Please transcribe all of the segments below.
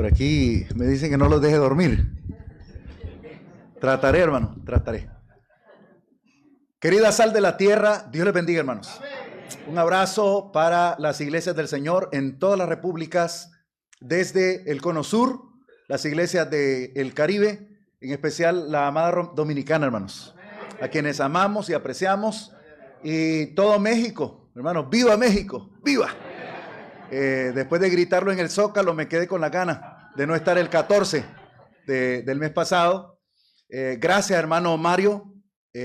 Por aquí me dicen que no los deje dormir. Trataré, hermano, trataré. Querida sal de la tierra, Dios les bendiga, hermanos. Un abrazo para las iglesias del Señor en todas las repúblicas, desde el Cono Sur, las iglesias del Caribe, en especial la amada dominicana, hermanos, a quienes amamos y apreciamos, y todo México, hermanos, ¡viva México! ¡Viva! Después de gritarlo en el Zócalo, me quedé con la gana de no estar el 14 del mes pasado. Gracias, hermano Mario,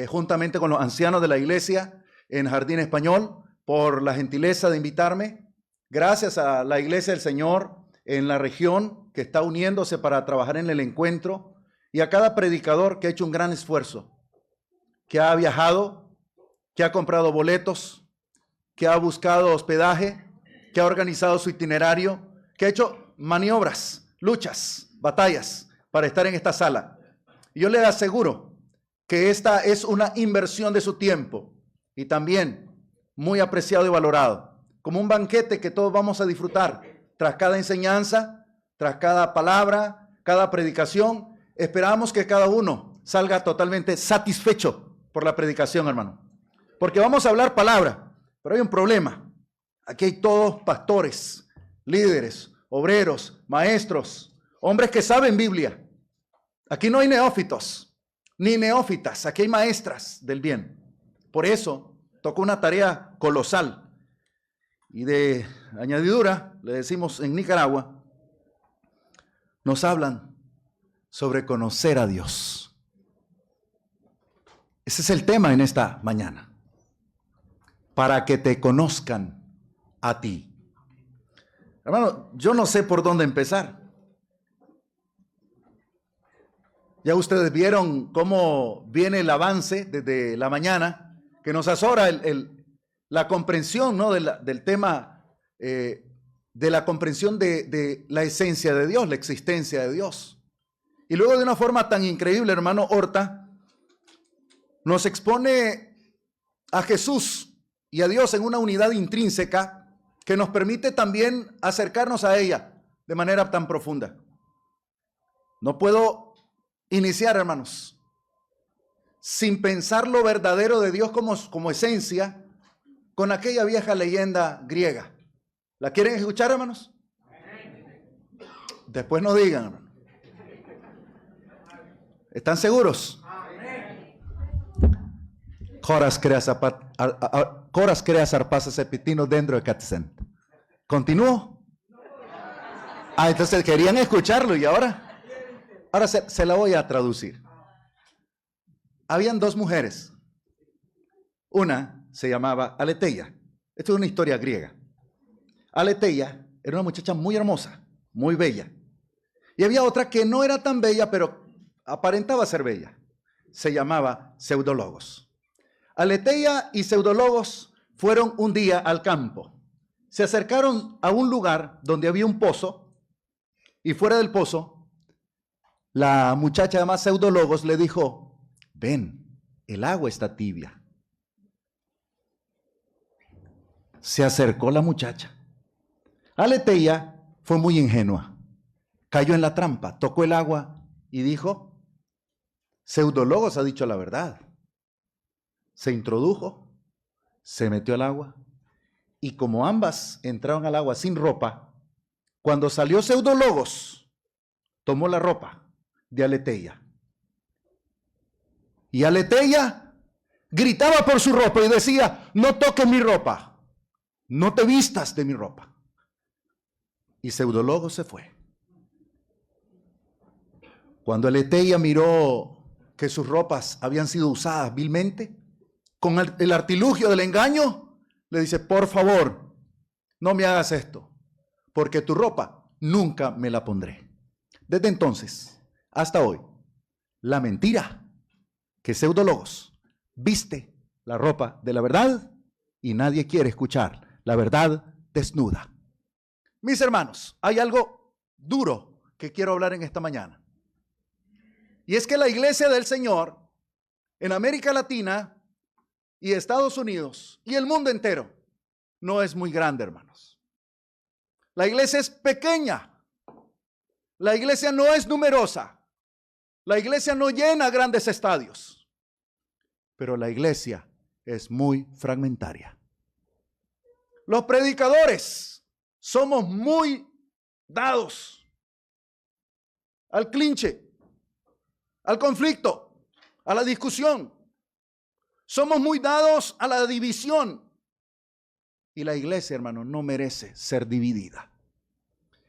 juntamente con los ancianos de la iglesia en Jardín Español, por la gentileza de invitarme. Gracias a la iglesia del Señor en la región que está uniéndose para trabajar en el encuentro, y a cada predicador que ha hecho un gran esfuerzo, que ha viajado, que ha comprado boletos, que ha buscado hospedaje, que ha organizado su itinerario, que ha hecho maniobras, luchas, batallas para estar en esta sala. Y yo le aseguro que esta es una inversión de su tiempo y también muy apreciado y valorado, como un banquete que todos vamos a disfrutar tras cada enseñanza, tras cada palabra, cada predicación. Esperamos que cada uno salga totalmente satisfecho por la predicación, hermano, porque vamos a hablar palabra, pero hay un problema. Aquí hay todos pastores, líderes, obreros, maestros, hombres que saben Biblia. Aquí no hay neófitos, ni neófitas, aquí hay maestras del bien. Por eso tocó una tarea colosal. Y de añadidura, le decimos en Nicaragua, nos hablan sobre conocer a Dios. Ese es el tema en esta mañana. Para que te conozcan a ti. Hermano, yo no sé por dónde empezar. Ya ustedes vieron cómo viene el avance desde la mañana, que nos azora la comprensión, ¿no? del tema, de la comprensión de la esencia de Dios, la existencia de Dios. Y luego de una forma tan increíble, hermano Horta, nos expone a Jesús y a Dios en una unidad intrínseca que nos permite también acercarnos a ella de manera tan profunda. No puedo iniciar, hermanos, sin pensar lo verdadero de Dios como esencia, con aquella vieja leyenda griega. ¿La quieren escuchar, hermanos? Después nos digan, hermanos. ¿Están seguros? Coras creas arpasas epitinos dentro de Catzent. ¿Continúo? Entonces querían escucharlo y ahora se la voy a traducir. Habían dos mujeres. Una se llamaba Aleteia. Esto es una historia griega. Aleteia era una muchacha muy hermosa, muy bella. Y había otra que no era tan bella, pero aparentaba ser bella. Se llamaba Pseudólogos. Aleteia y Pseudólogos fueron un día al campo. Se acercaron a un lugar donde había un pozo, y fuera del pozo, la muchacha llamada Pseudólogos le dijo: ven, el agua está tibia. Se acercó la muchacha. Aleteia fue muy ingenua. Cayó en la trampa, tocó el agua y dijo: Pseudólogos ha dicho la verdad. Se introdujo, se metió al agua, y como ambas entraron al agua sin ropa, cuando salió Pseudólogos, tomó la ropa de Aleteia. Y Aleteia gritaba por su ropa y decía: no toques mi ropa, no te vistas de mi ropa. Y Pseudólogos se fue. Cuando Aleteia miró que sus ropas habían sido usadas vilmente, con el artilugio del engaño, le dice: por favor, no me hagas esto, porque tu ropa nunca me la pondré. Desde entonces hasta hoy, la mentira, que Pseudólogos viste la ropa de la verdad y nadie quiere escuchar la verdad desnuda. Mis hermanos, hay algo duro que quiero hablar en esta mañana. Y es que la iglesia del Señor en América Latina y Estados Unidos y el mundo entero no es muy grande, hermanos. La iglesia es pequeña. La iglesia no es numerosa. La iglesia no llena grandes estadios. Pero la iglesia es muy fragmentaria. Los predicadores somos muy dados al clinche, al conflicto, a la discusión. Somos muy dados a la división. Y la iglesia, hermano, no merece ser dividida.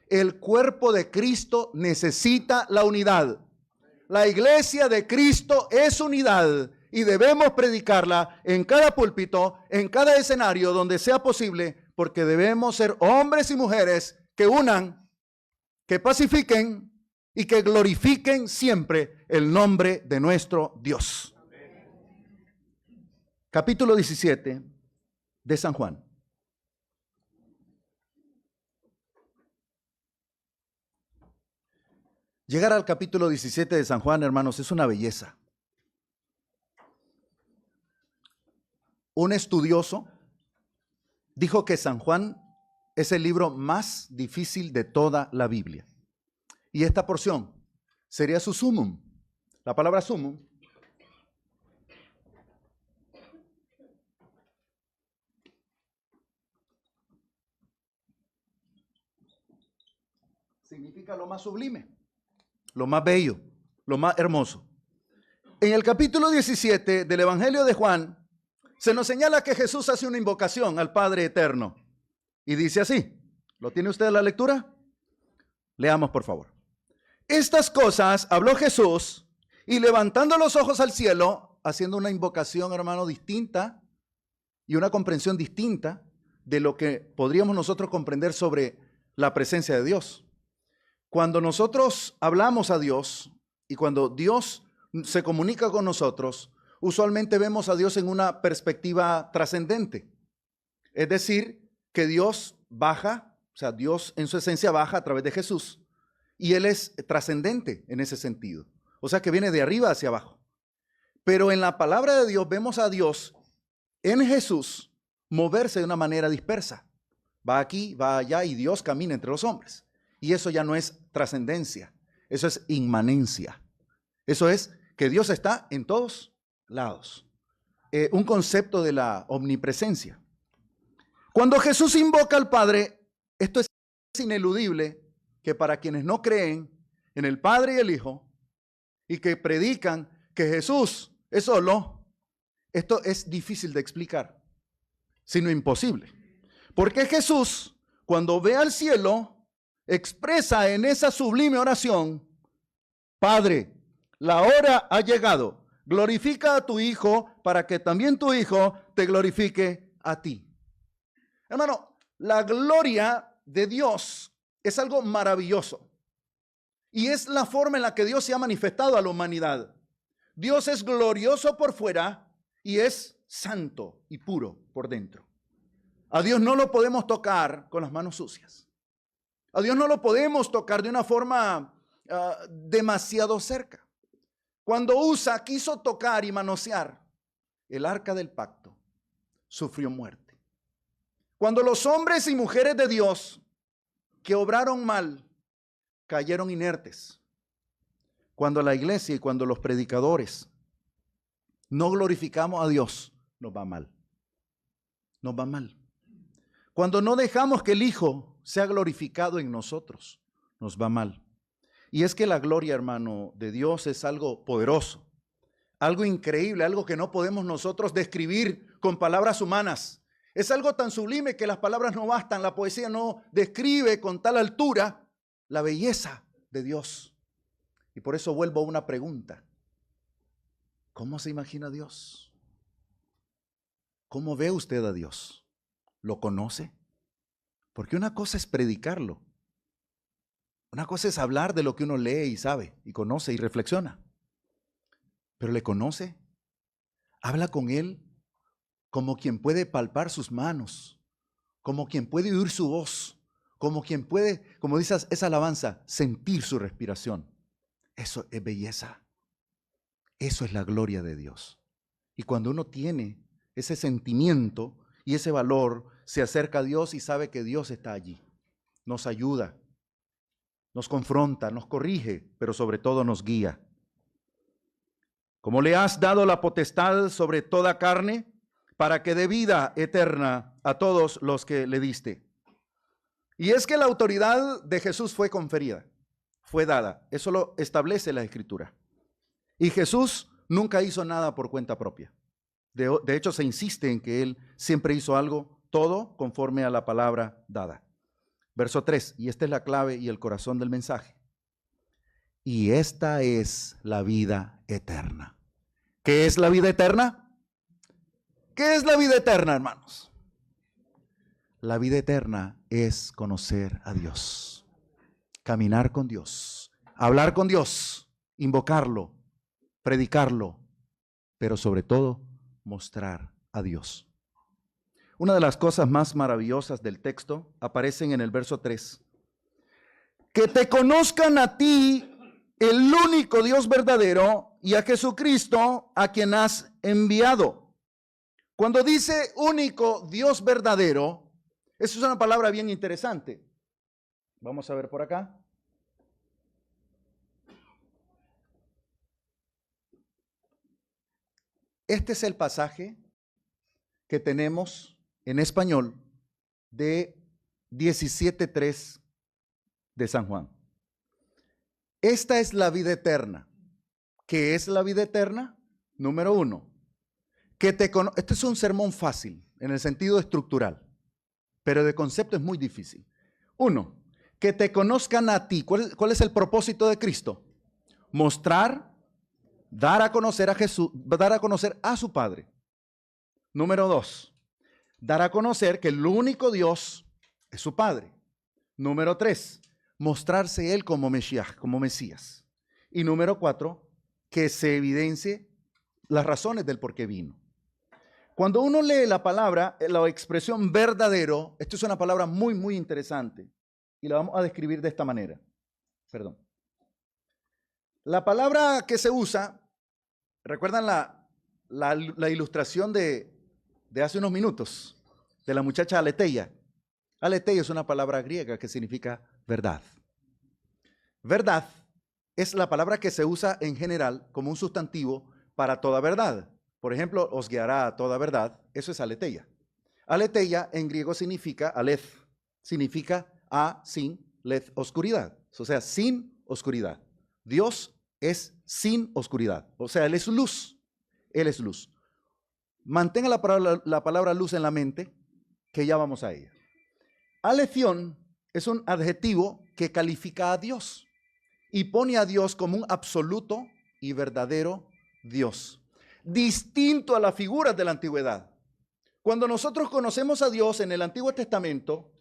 El cuerpo de Cristo necesita la unidad. La iglesia de Cristo es unidad y debemos predicarla en cada púlpito, en cada escenario donde sea posible, porque debemos ser hombres y mujeres que unan, que pacifiquen y que glorifiquen siempre el nombre de nuestro Dios. Capítulo 17 de San Juan. Llegar al capítulo 17 de San Juan, hermanos, es una belleza. Un estudioso dijo que San Juan es el libro más difícil de toda la Biblia. Y esta porción sería su sumum. La palabra sumum significa lo más sublime, lo más bello, lo más hermoso. En el capítulo 17 del Evangelio de Juan, se nos señala que Jesús hace una invocación al Padre Eterno. Y dice así, ¿lo tiene usted en la lectura? Leamos, por favor. Estas cosas habló Jesús y levantando los ojos al cielo, haciendo una invocación, hermano, distinta y una comprensión distinta de lo que podríamos nosotros comprender sobre la presencia de Dios. Cuando nosotros hablamos a Dios y cuando Dios se comunica con nosotros, usualmente vemos a Dios en una perspectiva trascendente. Es decir, que Dios baja, o sea, Dios en su esencia baja a través de Jesús y Él es trascendente en ese sentido. O sea, que viene de arriba hacia abajo. Pero en la palabra de Dios vemos a Dios en Jesús moverse de una manera dispersa. Va aquí, va allá y Dios camina entre los hombres. Y eso ya no es trascendencia, eso es inmanencia. Eso es que Dios está en todos lados. Un concepto de la omnipresencia. Cuando Jesús invoca al Padre, esto es ineludible que para quienes no creen en el Padre y el Hijo y que predican que Jesús es solo, esto es difícil de explicar, sino imposible. Porque Jesús, cuando ve al cielo, expresa en esa sublime oración, Padre, la hora ha llegado, glorifica a tu Hijo para que también tu Hijo te glorifique a ti. Hermano, la gloria de Dios es algo maravilloso y es la forma en la que Dios se ha manifestado a la humanidad. Dios es glorioso por fuera y es santo y puro por dentro. A Dios no lo podemos tocar con las manos sucias. A Dios no lo podemos tocar de una forma demasiado cerca. Cuando Usa quiso tocar y manosear el arca del pacto, sufrió muerte. Cuando los hombres y mujeres de Dios que obraron mal cayeron inertes. Cuando la iglesia y cuando los predicadores no glorificamos a Dios, nos va mal. Nos va mal. Cuando no dejamos que el Hijo sea glorificado en nosotros, nos va mal. Y es que la gloria, hermano, de Dios es algo poderoso, algo increíble, algo que no podemos nosotros describir con palabras humanas. Es algo tan sublime que las palabras no bastan, la poesía no describe con tal altura la belleza de Dios. Y por eso vuelvo a una pregunta. ¿Cómo se imagina Dios? ¿Cómo ve usted a Dios? ¿Lo conoce? Porque una cosa es predicarlo. Una cosa es hablar de lo que uno lee y sabe y conoce y reflexiona. Pero ¿le conoce? Habla con Él como quien puede palpar sus manos, como quien puede oír su voz, como quien puede, como dice esa alabanza, sentir su respiración. Eso es belleza. Eso es la gloria de Dios. Y cuando uno tiene ese sentimiento y ese valor, se acerca a Dios y sabe que Dios está allí. Nos ayuda. nos confronta, nos corrige, pero sobre todo nos guía. Como le has dado la potestad sobre toda carne, para que dé vida eterna a todos los que le diste. Y es que la autoridad de Jesús fue conferida, fue dada. Eso lo establece la Escritura. Y Jesús nunca hizo nada por cuenta propia. De hecho, se insiste en que Él siempre hizo algo, todo conforme a la palabra dada. Verso 3, y esta es la clave y el corazón del mensaje. Y esta es la vida eterna. ¿Qué es la vida eterna? ¿Qué es la vida eterna, hermanos? La vida eterna es conocer a Dios, caminar con Dios, hablar con Dios, invocarlo, predicarlo, pero sobre todo mostrar a Dios. Una de las cosas más maravillosas del texto aparecen en el verso 3. Que te conozcan a ti, el único Dios verdadero, y a Jesucristo, a quien has enviado. Cuando dice único Dios verdadero, eso es una palabra bien interesante. Vamos a ver por acá. Este es el pasaje que tenemos en español de 17:3 de San Juan. Esta es la vida eterna. ¿Qué es la vida eterna? Número 1. Este es un sermón fácil en el sentido estructural, pero de concepto es muy difícil. 1. Que te conozcan a ti. ¿Cuál es el propósito de Cristo? Mostrar, dar a conocer a Jesús, dar a conocer a su Padre. Número 2. Dar a conocer que el único Dios es su Padre. Número 3. Mostrarse Él como Mesías, como Mesías. Y número 4. Que se evidencie las razones del por qué vino. Cuando uno lee la palabra, la expresión verdadero, esto es una palabra muy, muy interesante. Y la vamos a describir de esta manera. Perdón. La palabra que se usa, ¿recuerdan la ilustración de hace unos minutos? De la muchacha aletheia. Aletheia es una palabra griega que significa verdad. Verdad es la palabra que se usa en general como un sustantivo para toda verdad. Por ejemplo, os guiará a toda verdad. Eso es aletheia. Aletheia en griego significa, aleth, significa a, sin, leth, oscuridad. O sea, sin oscuridad. Dios es sin oscuridad. O sea, Él es luz. Él es luz. Mantenga la palabra luz en la mente, que ya vamos a ella. Aletheón es un adjetivo que califica a Dios y pone a Dios como un absoluto y verdadero Dios, distinto a las figuras de la antigüedad. Cuando nosotros conocemos a Dios en el Antiguo Testamento,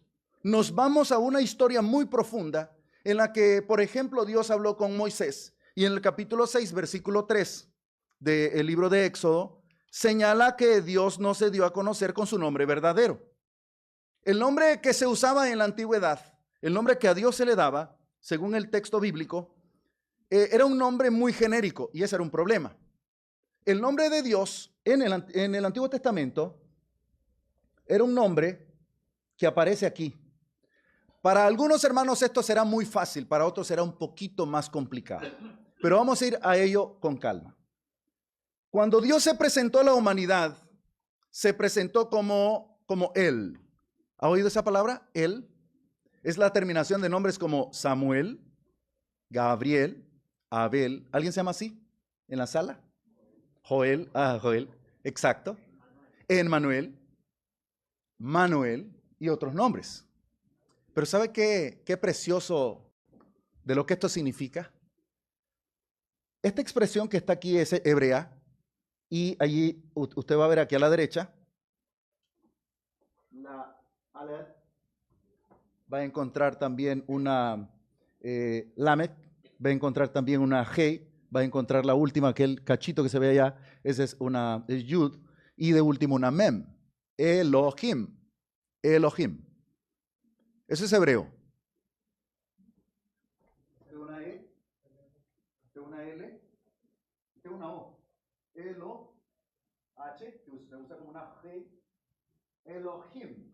nos vamos a una historia muy profunda en la que, por ejemplo, Dios habló con Moisés y en el capítulo 6, versículo 3 del libro de Éxodo, señala que Dios no se dio a conocer con su nombre verdadero. El nombre que se usaba en la antigüedad, el nombre que a Dios se le daba, según el texto bíblico, era un nombre muy genérico y ese era un problema. El nombre de Dios en el Antiguo Testamento era un nombre que aparece aquí. Para algunos hermanos esto será muy fácil, para otros será un poquito más complicado. Pero vamos a ir a ello con calma. Cuando Dios se presentó a la humanidad, se presentó como Él. ¿Ha oído esa palabra? Él. Es la terminación de nombres como Samuel, Gabriel, Abel. ¿Alguien se llama así en la sala? Joel, Joel, exacto. Emmanuel, Manuel y otros nombres. Pero ¿sabe qué precioso de lo que esto significa? Esta expresión que está aquí es hebrea y allí usted va a ver aquí a la derecha la Aleph, va a encontrar también una Lamet, va a encontrar también una Hei, va a encontrar la última, aquel cachito que se ve allá, esa es una Yud, y de último una Mem, Elohim, Elohim. Eso es hebreo. Una E, una L, una O. Elo, H, que se usa como una G, Elohim.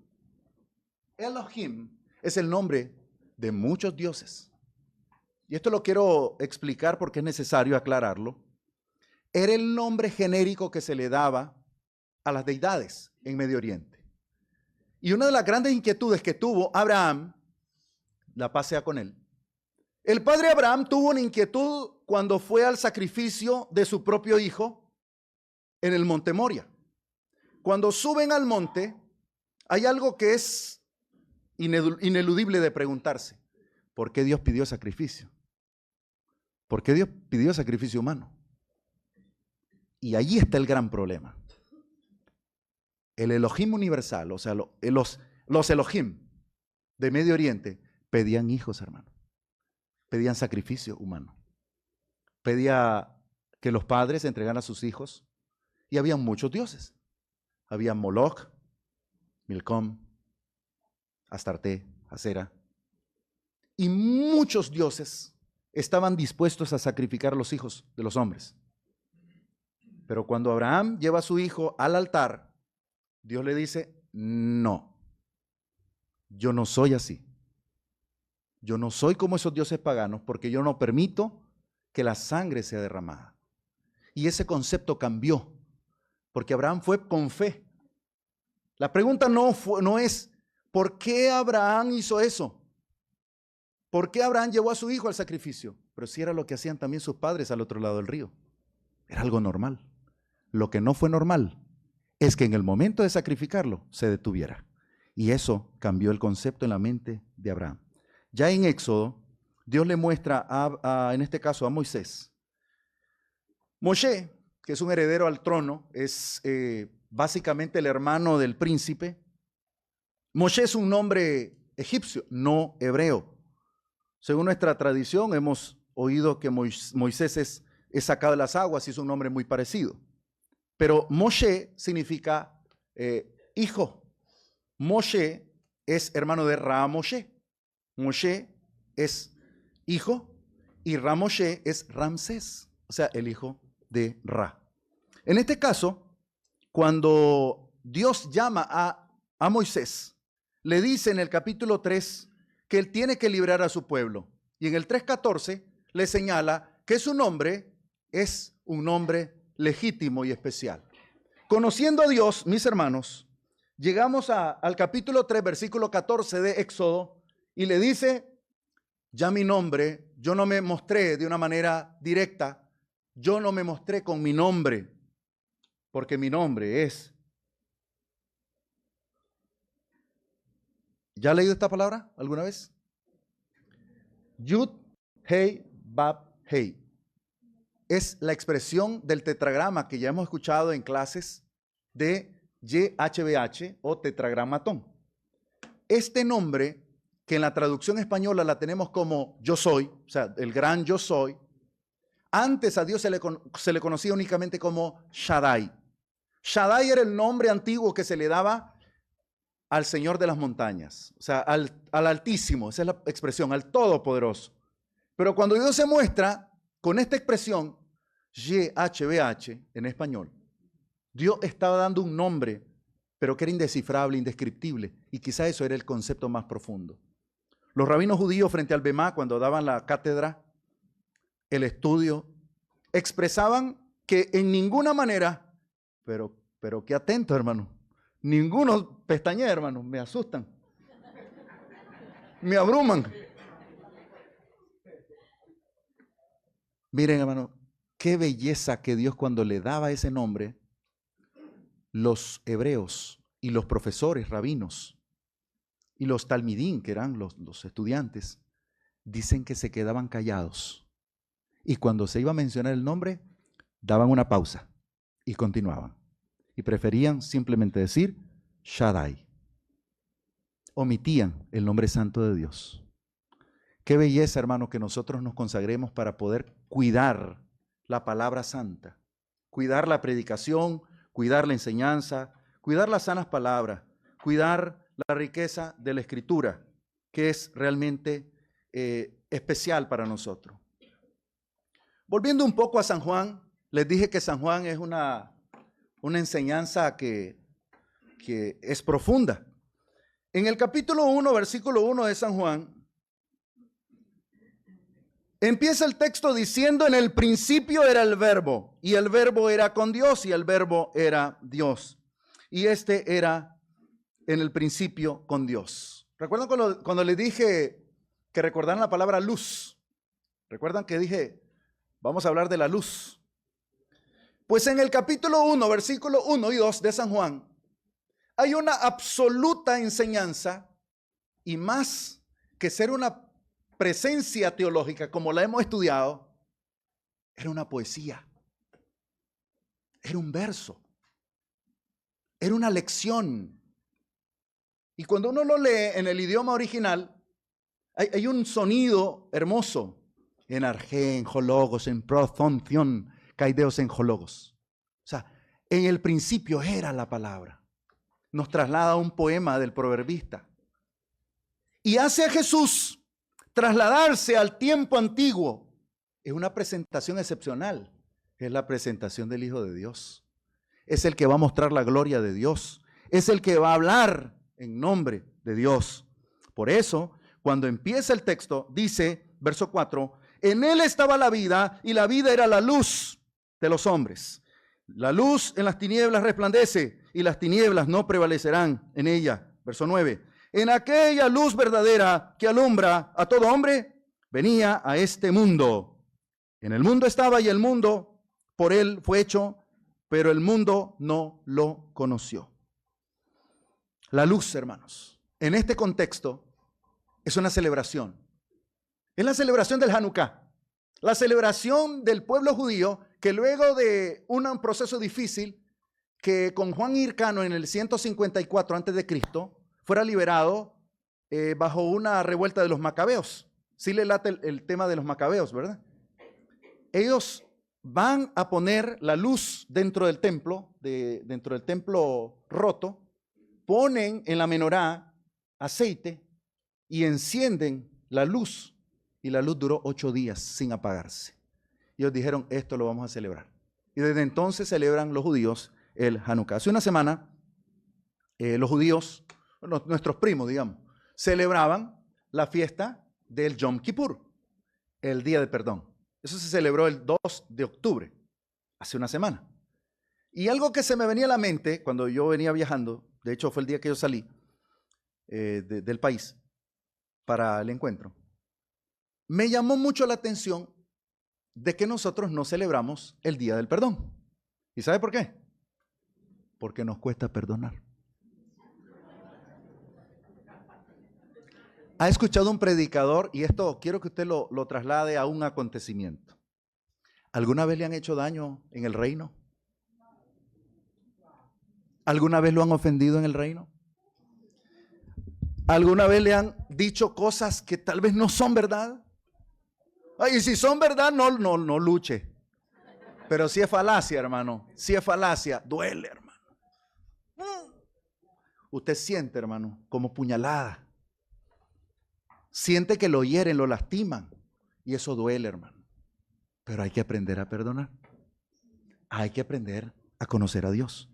Elohim es el nombre de muchos dioses. y esto lo quiero explicar porque es necesario aclararlo, era el nombre genérico que se le daba a las deidades en Medio Oriente. Y una de las grandes inquietudes que tuvo Abraham, la paz sea con él, el padre Abraham tuvo una inquietud cuando fue al sacrificio de su propio hijo en el monte Moria. Cuando suben al monte, hay algo que es ineludible de preguntarse. ¿Por qué Dios pidió sacrificio? ¿Por qué Dios pidió sacrificio humano? Y allí está el gran problema. El Elohim universal, o sea, los Elohim de Medio Oriente pedían hijos, hermano. Pedían sacrificio humano. Pedía que los padres entregaran a sus hijos. Y había muchos dioses. Había Moloch, Milcom, Astarte, Acera. Y muchos dioses estaban dispuestos a sacrificar a los hijos de los hombres. Pero cuando Abraham lleva a su hijo al altar, Dios le dice, no, yo no soy así. Yo no soy como esos dioses paganos porque yo no permito que la sangre sea derramada. Y ese concepto cambió porque Abraham fue con fe. La pregunta no es, ¿por qué Abraham hizo eso? ¿Por qué Abraham llevó a su hijo al sacrificio? Pero sí era lo que hacían también sus padres al otro lado del río. Era algo normal. Lo que no fue normal es que en el momento de sacrificarlo se detuviera. Y eso cambió el concepto en la mente de Abraham. Ya en Éxodo, Dios le muestra, en este caso, a Moisés. Moshe, que es un heredero al trono, es básicamente el hermano del príncipe. Moshe es un nombre egipcio, no hebreo. Según nuestra tradición, hemos oído que Moisés es sacado de las aguas y es un nombre muy parecido. Pero Moshe significa hijo. Moshe es hermano de Ra-Moshe. Moshe es hijo y Ra-Moshe es Ramsés, o sea, el hijo de Ra. En este caso, cuando Dios llama a Moisés, le dice en el capítulo 3 que él tiene que librar a su pueblo. Y en el 3:14 le señala que su nombre es un nombre legítimo y especial. Conociendo a Dios, mis hermanos, llegamos al capítulo 3, versículo 14 de Éxodo, y le dice, ya mi nombre, yo no me mostré de una manera directa, yo no me mostré con mi nombre, porque mi nombre es. ¿Ya ha leído esta palabra alguna vez? Yud, Hei, Bab, Hei. Es la expresión del tetragrama que ya hemos escuchado en clases de YHWH o tetragramatón. Este nombre, que en la traducción española la tenemos como yo soy, o sea, el gran yo soy, antes a Dios se le conocía únicamente como Shaddai. Shaddai era el nombre antiguo que se le daba al Señor de las montañas, o sea, al Altísimo, esa es la expresión, al Todopoderoso. Pero cuando Dios se muestra con esta expresión, YHWH en español, Dios estaba dando un nombre, pero que era indescifrable, indescriptible, y quizá eso era el concepto más profundo. Los rabinos judíos frente al Bemá, cuando daban la cátedra, el estudio, expresaban que en ninguna manera, pero qué atento, hermano, ninguno pestañea, hermano, me asustan, me abruman. Miren, hermano, qué belleza que Dios cuando le daba ese nombre, los hebreos y los profesores rabinos y los talmidín, que eran los estudiantes, dicen que se quedaban callados. Y cuando se iba a mencionar el nombre, daban una pausa y continuaban. Y preferían simplemente decir Shaddai. Omitían el nombre santo de Dios. Qué belleza, hermano, que nosotros nos consagremos para poder cuidar la palabra santa, cuidar la predicación, cuidar la enseñanza, cuidar las sanas palabras, cuidar la riqueza de la Escritura, que es realmente especial para nosotros. Volviendo un poco a San Juan, les dije que San Juan es una enseñanza que es profunda. En el capítulo 1, versículo 1 de San Juan, Empieza el texto diciendo: en el principio era el verbo, y el verbo era con Dios, y el verbo era Dios. Y este era en el principio con Dios. ¿Recuerdan cuando les dije que recordaran la palabra luz? ¿Recuerdan que dije, vamos a hablar de la luz? Pues en el capítulo 1, versículo 1 y 2 de San Juan, hay una absoluta enseñanza, y más que ser una presencia teológica como la hemos estudiado, era una poesía, era un verso, era una lección. Y cuando uno lo lee en el idioma original, hay un sonido hermoso. En argé, en hologos, en prothonción, caideos en hologos. O sea, en el principio era la palabra. Nos traslada a un poema del proverbista. Y hace a Jesús trasladarse al tiempo antiguo. Es una presentación excepcional. Es la presentación del Hijo de Dios. Es el que va a mostrar la gloria de Dios. Es el que va a hablar en nombre de Dios. Por eso, cuando empieza el texto, dice, verso 4, en él estaba la vida, y la vida era la luz de los hombres. La luz en las tinieblas resplandece, y las tinieblas no prevalecerán en ella. Verso 9, en aquella luz verdadera que alumbra a todo hombre, venía a este mundo. En el mundo estaba, y el mundo por él fue hecho, pero el mundo no lo conoció. La luz, hermanos, en este contexto es una celebración. Es la celebración del Hanukkah, la celebración del pueblo judío que luego de un proceso difícil, que con Juan Hircano en el 154 a.C. fuera liberado bajo una revuelta de los macabeos. Sí le late el tema de los macabeos, ¿verdad? Ellos van a poner la luz dentro del templo, dentro del templo roto, ponen en la menorá aceite y encienden la luz, y la luz duró 8 días sin apagarse. Y ellos dijeron, esto lo vamos a celebrar. Y desde entonces celebran los judíos el Hanukkah. Hace una semana, los judíos, nuestros primos, digamos, celebraban la fiesta del Yom Kippur, el Día de Perdón. Eso se celebró el 2 de octubre, hace una semana. Y algo que se me venía a la mente cuando yo venía viajando, de hecho fue el día que yo salí del país para el encuentro, me llamó mucho la atención de que nosotros no celebramos el Día del Perdón. ¿Y sabe por qué? Porque nos cuesta perdonar. ¿Ha escuchado un predicador? Y esto quiero que usted lo traslade a un acontecimiento. ¿Alguna vez le han hecho daño en el reino? ¿Alguna vez lo han ofendido en el reino? ¿Alguna vez le han dicho cosas que tal vez no son verdad? Y si son verdad, no luche. Pero si es falacia, hermano, si es falacia, duele, hermano. Usted siente, hermano, como puñalada. Siente que lo hieren, lo lastiman. Y eso duele, hermano. Pero hay que aprender a perdonar. Hay que aprender a conocer a Dios.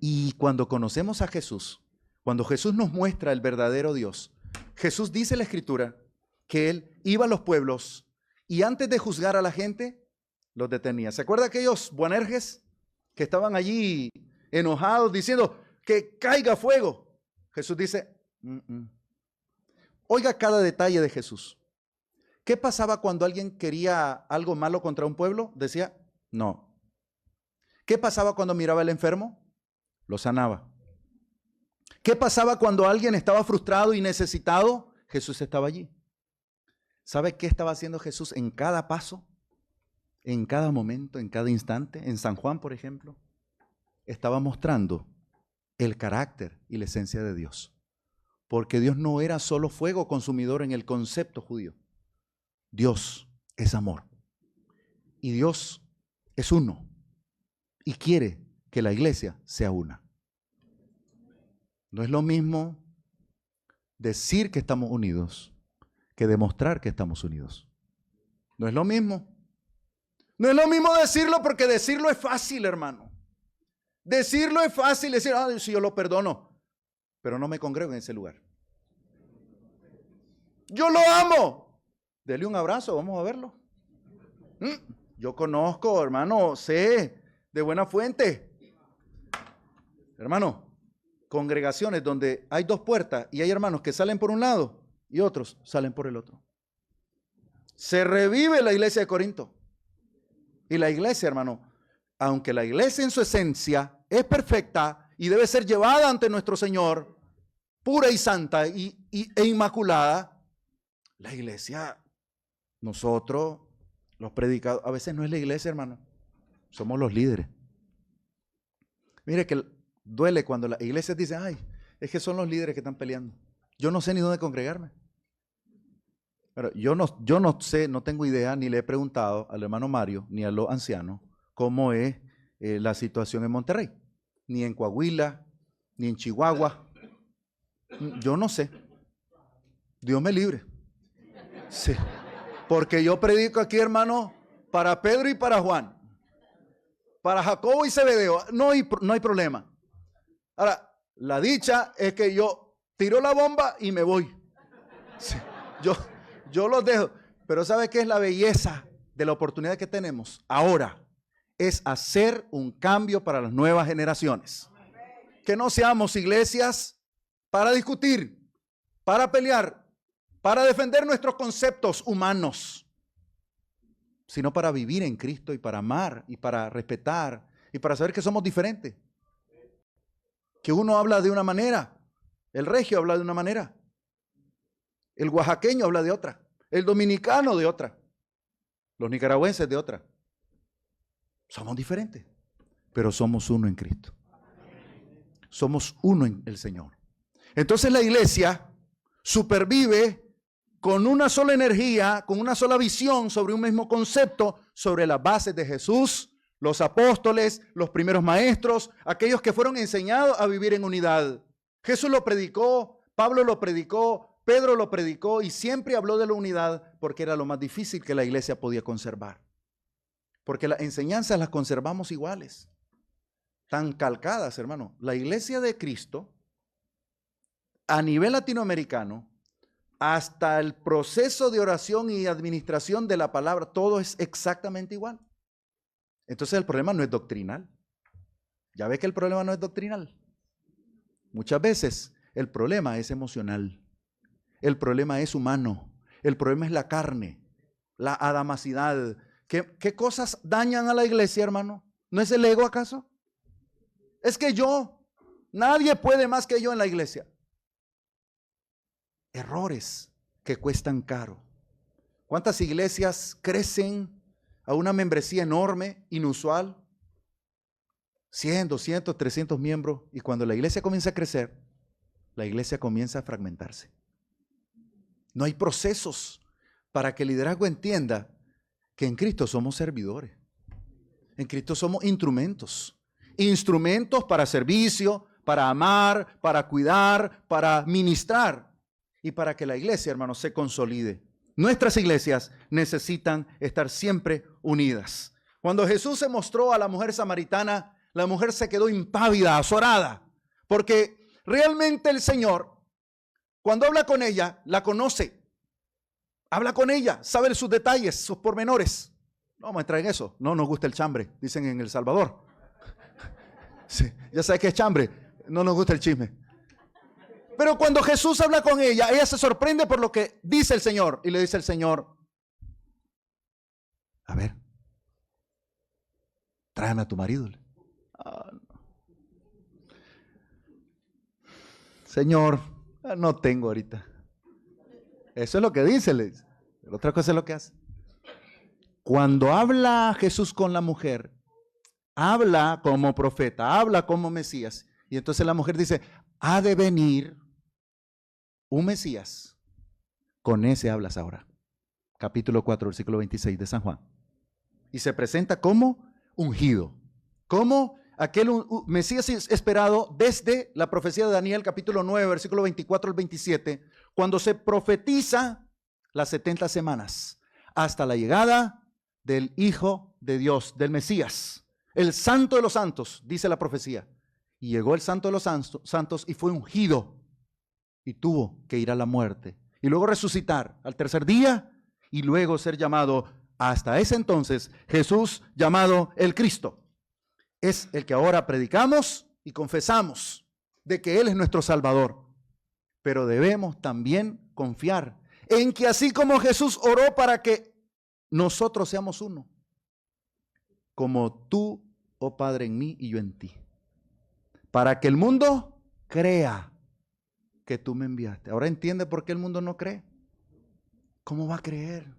Y cuando conocemos a Jesús, cuando Jesús nos muestra el verdadero Dios, Jesús dice en la Escritura que Él iba a los pueblos y antes de juzgar a la gente, los detenía. ¿Se acuerda aquellos Boanerges que estaban allí enojados diciendo que caiga fuego? Jesús dice, Oiga cada detalle de Jesús. ¿Qué pasaba cuando alguien quería algo malo contra un pueblo? Decía, no. ¿Qué pasaba cuando miraba al enfermo? Lo sanaba. ¿Qué pasaba cuando alguien estaba frustrado y necesitado? Jesús estaba allí. ¿Sabe qué estaba haciendo Jesús en cada paso? En cada momento, en cada instante. En San Juan, por ejemplo, estaba mostrando el carácter y la esencia de Dios. Porque Dios no era solo fuego consumidor en el concepto judío. Dios es amor. Y Dios es uno. Y quiere que la iglesia sea una. No es lo mismo decir que estamos unidos que demostrar que estamos unidos. No es lo mismo. No es lo mismo decirlo, porque decirlo es fácil, hermano. Decirlo es fácil, decir, si yo lo perdono, pero no me congrego en ese lugar. Yo lo amo. Dele un abrazo, vamos a verlo. Yo conozco, hermano, sé, de buena fuente. Hermano, congregaciones donde hay dos puertas y hay hermanos que salen por un lado y otros salen por el otro. Se revive la iglesia de Corinto. Y la iglesia, hermano, aunque la iglesia en su esencia es perfecta y debe ser llevada ante nuestro Señor, pura y santa e inmaculada, la iglesia, nosotros, los predicadores, a veces no es la iglesia, hermano, somos los líderes. Mire que duele cuando las iglesias dicen, ay, es que son los líderes que están peleando. Yo no sé ni dónde congregarme. Pero yo no sé, no tengo idea, ni le he preguntado al hermano Mario, ni a los ancianos, cómo es la situación en Monterrey, ni en Coahuila, ni en Chihuahua. Yo no sé. Dios me libre. Sí. Porque yo predico aquí, hermano, para Pedro y para Juan, para Jacobo y Zebedeo, no hay problema. Ahora, la dicha es que yo tiro la bomba y me voy. Sí. Yo los dejo. Pero ¿sabe qué es la belleza de la oportunidad que tenemos ahora? Es hacer un cambio para las nuevas generaciones. Que no seamos iglesias para discutir, para pelear, para defender nuestros conceptos humanos, sino para vivir en Cristo y para amar y para respetar y para saber que somos diferentes. Que uno habla de una manera, el regio habla de una manera, el oaxaqueño habla de otra, el dominicano de otra, los nicaragüenses de otra. Somos diferentes, pero somos uno en Cristo. Somos uno en el Señor. Entonces la iglesia supervive con una sola energía, con una sola visión sobre un mismo concepto, sobre las bases de Jesús, los apóstoles, los primeros maestros, aquellos que fueron enseñados a vivir en unidad. Jesús lo predicó, Pablo lo predicó, Pedro lo predicó y siempre habló de la unidad porque era lo más difícil que la iglesia podía conservar. Porque las enseñanzas las conservamos iguales, tan calcadas, hermano. La iglesia de Cristo, a nivel latinoamericano, hasta el proceso de oración y administración de la palabra, todo es exactamente igual. Entonces el problema no es doctrinal. Ya ve que el problema no es doctrinal. Muchas veces el problema es emocional. El problema es humano. El problema es la carne, la adamacidad. ¿Qué cosas dañan a la iglesia, hermano? ¿No es el ego acaso? Es que nadie puede más que yo en la iglesia. Errores que cuestan caro. ¿Cuántas iglesias crecen a una membresía enorme, inusual? 100, 200, 300 miembros. Y cuando la iglesia comienza a crecer, la iglesia comienza a fragmentarse. No hay procesos para que el liderazgo entienda que en Cristo somos servidores. En Cristo somos instrumentos. Instrumentos para servicio, para amar, para cuidar, para ministrar. Y para que la iglesia, hermanos, se consolide. Nuestras iglesias necesitan estar siempre unidas. Cuando Jesús se mostró a la mujer samaritana, la mujer se quedó impávida, azorada, porque realmente el Señor, cuando habla con ella, la conoce. Habla con ella, sabe sus detalles, sus pormenores. No vamos a entrar en eso. No nos gusta el chambre, dicen en El Salvador. Sí, ya sabe que es chambre, no nos gusta el chisme. Pero cuando Jesús habla con ella, ella se sorprende por lo que dice el Señor. Y le dice el Señor, a ver, tráeme a tu marido. No. Señor, no tengo ahorita. Eso es lo que dice, le dice. Pero otra cosa es lo que hace. Cuando habla Jesús con la mujer, habla como profeta, habla como Mesías. Y entonces la mujer dice, ha de venir un Mesías. Con ese hablas ahora. Capítulo 4, versículo 26 de San Juan. Y se presenta como ungido. Como aquel Mesías esperado desde la profecía de Daniel, capítulo 9, versículo 24 al 27, cuando se profetiza las 70 semanas hasta la llegada del Hijo de Dios, del Mesías, el Santo de los Santos, dice la profecía. Y llegó el Santo de los Santos y fue ungido y tuvo que ir a la muerte y luego resucitar al tercer día y luego ser llamado, hasta ese entonces, Jesús llamado el Cristo. Es el que ahora predicamos y confesamos de que Él es nuestro Salvador. Pero debemos también confiar en que así como Jesús oró para que nosotros seamos uno, como tú, oh Padre, en mí y yo en ti, para que el mundo crea que tú me enviaste. Ahora entiende por qué el mundo no cree. ¿Cómo va a creer?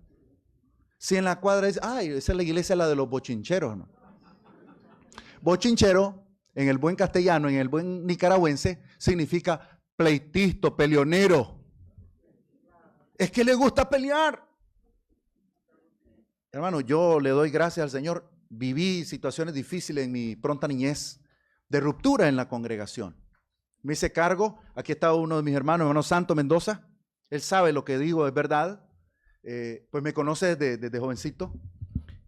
Si en la cuadra dice, ay, esa es la iglesia, la de los bochincheros, ¿no? Bochinchero, en el buen castellano, en el buen nicaragüense, significa pleitisto, peleonero. Es que le gusta pelear. Hermano, yo le doy gracias al Señor. Viví situaciones difíciles en mi pronta niñez, de ruptura en la congregación. Me hice cargo, aquí está uno de mis hermanos, hermano Santo Mendoza. Él sabe lo que digo, es verdad. Pues me conoce desde jovencito.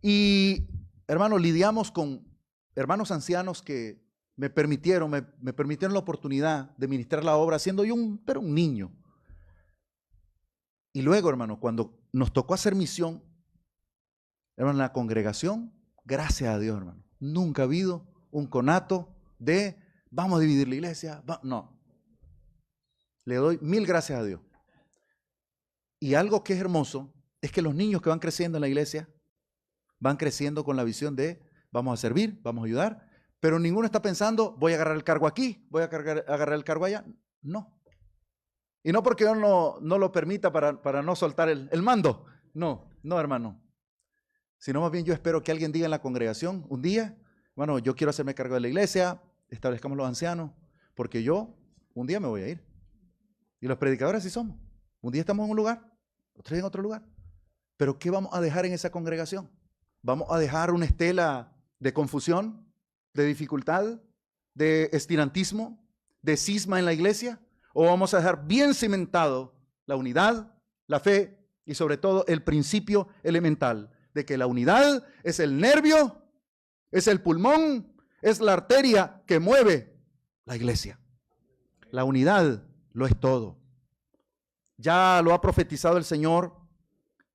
Y, hermano, lidiamos con hermanos ancianos que me permitieron la oportunidad de ministrar la obra, siendo yo un niño. Y luego, hermano, cuando nos tocó hacer misión, hermano, en la congregación, gracias a Dios, hermano, nunca ha habido un conato de vamos a dividir la iglesia. No. Le doy 1000 gracias a Dios. Y algo que es hermoso es que los niños que van creciendo en la iglesia van creciendo con la visión de vamos a servir, vamos a ayudar, pero ninguno está pensando voy a agarrar el cargo aquí, voy a agarrar el cargo allá. No. Y no porque yo no lo permita para no soltar el mando. No, hermano. Sino más bien yo espero que alguien diga en la congregación un día, bueno, yo quiero hacerme cargo de la iglesia, establezcamos los ancianos, porque yo un día me voy a ir. Y los predicadores así somos. Un día estamos en un lugar, otro día en otro lugar. Pero ¿qué vamos a dejar en esa congregación? ¿Vamos a dejar una estela de confusión, de dificultad, de estirantismo, de cisma en la iglesia? ¿O vamos a dejar bien cimentado la unidad, la fe y sobre todo el principio elemental de que la unidad es el nervio, es el pulmón, es la arteria que mueve la iglesia? La unidad lo es todo. Ya lo ha profetizado el Señor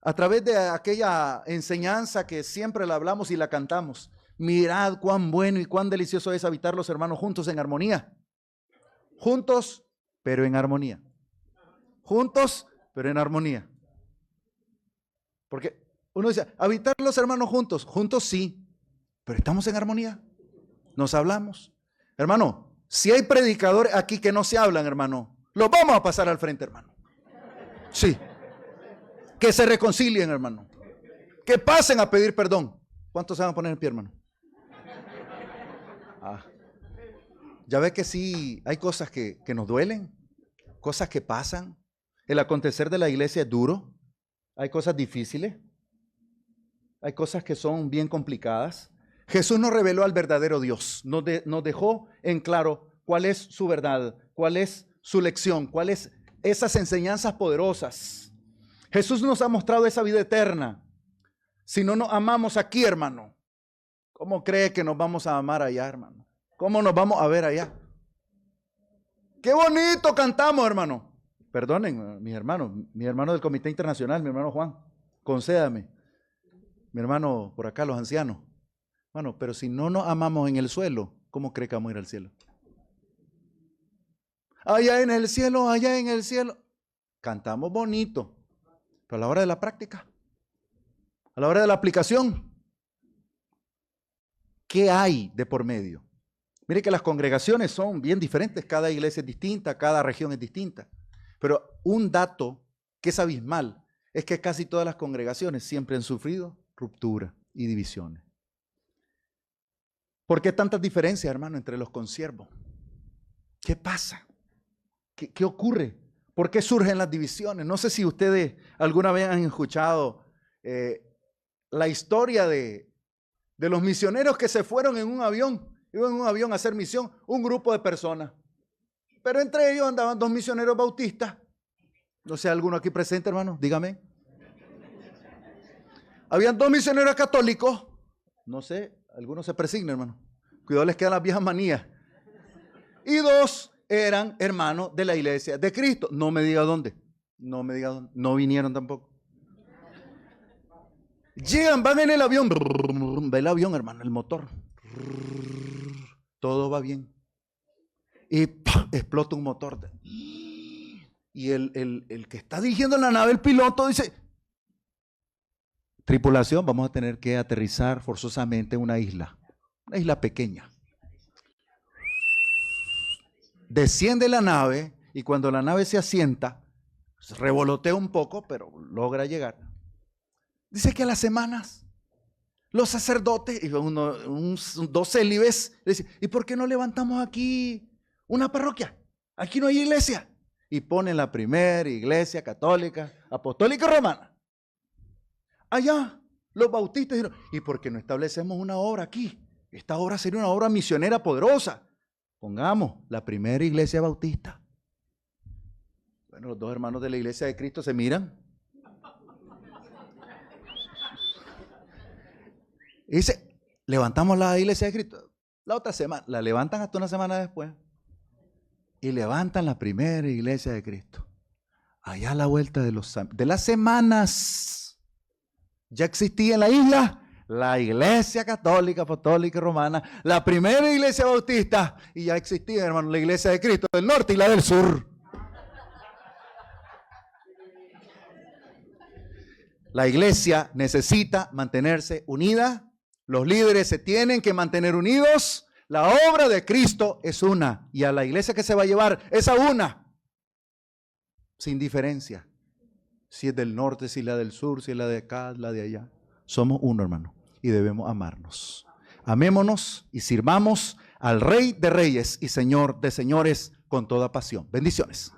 a través de aquella enseñanza que siempre la hablamos y la cantamos. Mirad cuán bueno y cuán delicioso es habitar los hermanos juntos en armonía. Juntos, pero en armonía. Juntos, pero en armonía. Porque uno dice, habitar los hermanos juntos. Juntos sí, pero estamos en armonía. Nos hablamos. Hermano, si hay predicadores aquí que no se hablan, hermano, los vamos a pasar al frente, hermano. Sí. Que se reconcilien, hermano. Que pasen a pedir perdón. ¿Cuántos se van a poner en pie, hermano? Ya ve que sí, hay cosas que nos duelen, cosas que pasan. El acontecer de la iglesia es duro. Hay cosas difíciles. Hay cosas que son bien complicadas. Jesús nos reveló al verdadero Dios. Nos dejó en claro cuál es su verdad, cuál es su lección, cuáles esas enseñanzas poderosas. Jesús nos ha mostrado esa vida eterna. Si no nos amamos aquí, hermano, ¿cómo cree que nos vamos a amar allá, hermano? ¿Cómo nos vamos a ver allá? ¡Qué bonito cantamos, hermano! Perdonen, mis hermanos del Comité Internacional, mi hermano Juan, concédame. Mi hermano por acá, los ancianos. Bueno, pero si no nos amamos en el suelo, ¿cómo cree que vamos a ir al cielo? Allá en el cielo, allá en el cielo. Cantamos bonito, pero a la hora de la práctica, a la hora de la aplicación, ¿qué hay de por medio? Mire que las congregaciones son bien diferentes, cada iglesia es distinta, cada región es distinta. Pero un dato que es abismal es que casi todas las congregaciones siempre han sufrido ruptura y divisiones. ¿Por qué tantas diferencias, hermano, entre los consiervos? ¿Qué pasa? ¿Qué ocurre? ¿Por qué surgen las divisiones? No sé si ustedes alguna vez han escuchado la historia de los misioneros que se fueron en un avión. Iban en un avión a hacer misión, un grupo de personas. Pero entre ellos andaban 2 misioneros bautistas. No sé, ¿alguno aquí presente, hermano? Dígame. Habían 2 misioneros católicos. No sé, algunos se presignan, hermano. Cuidado, les quedan las viejas manías. Y 2 eran hermanos de la iglesia de Cristo. No me diga dónde. No me diga dónde. No vinieron tampoco. Llegan, van en el avión. Ve el avión, hermano, el motor. Todo va bien. Y ¡pah! Explota un motor. Y el que está dirigiendo la nave, el piloto, dice: tripulación, vamos a tener que aterrizar forzosamente en una isla pequeña. Desciende la nave y cuando la nave se asienta, revolotea un poco, pero logra llegar. Dice que a las semanas los sacerdotes y dos célibes le dicen: ¿y por qué no levantamos aquí una parroquia? Aquí no hay iglesia. Y ponen la primera iglesia católica, apostólica romana. Allá los bautistas dijeron: ¿y por qué no establecemos una obra aquí? Esta obra sería una obra misionera poderosa. Pongamos la primera iglesia bautista. Bueno, los dos hermanos de la iglesia de Cristo se miran. Y dice: levantamos la iglesia de Cristo. La otra semana, la levantan hasta una semana después. Y levantan la primera iglesia de Cristo. Allá a la vuelta de las semanas, ya existía en la isla la iglesia católica, apostólica y romana, la primera iglesia bautista, y ya existía, hermano, la iglesia de Cristo del norte y la del sur. La iglesia necesita mantenerse unida, los líderes se tienen que mantener unidos, la obra de Cristo es una, y a la iglesia que se va a llevar es a una, sin diferencia, si es del norte, si es la del sur, si es la de acá, la de allá. Somos uno, hermano, y debemos amarnos. Amémonos y sirvamos al Rey de Reyes y Señor de Señores con toda pasión. Bendiciones.